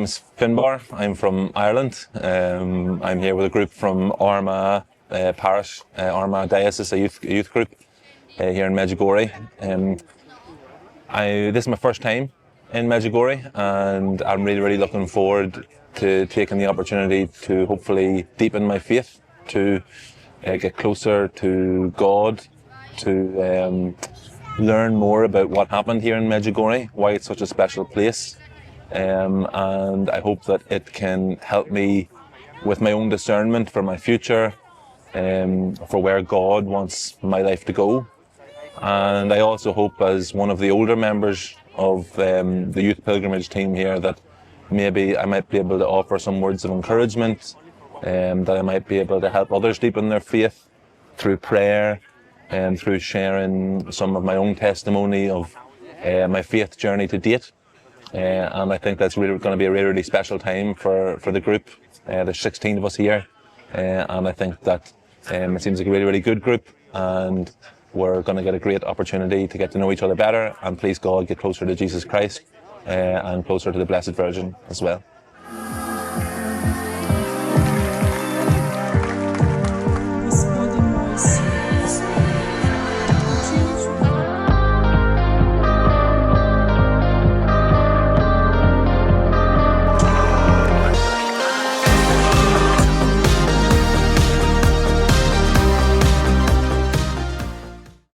name's Finbar. I'm from Ireland. I'm here with a group from Armagh Parish, Armagh Diocese, a youth group here in Medjugorje. This is my first time in Medjugorje, and I'm really looking forward to taking the opportunity to hopefully deepen my faith, to get closer to God, to learn more about what happened here in Medjugorje, why it's such a special place. And I hope that it can help me with my own discernment for my future, for where God wants my life to go. And I also hope, as one of the older members of the youth pilgrimage team here, that maybe I might be able to offer some words of encouragement, that I might be able to help others deepen their faith through prayer and through sharing some of my own testimony of my faith journey to date. And I think that's really going to be a really special time for the group. There's 16 of us here, and I think that it seems like a really good group, and we're going to get a great opportunity to get to know each other better and, please God, get closer to Jesus Christ and closer to the Blessed Virgin as well.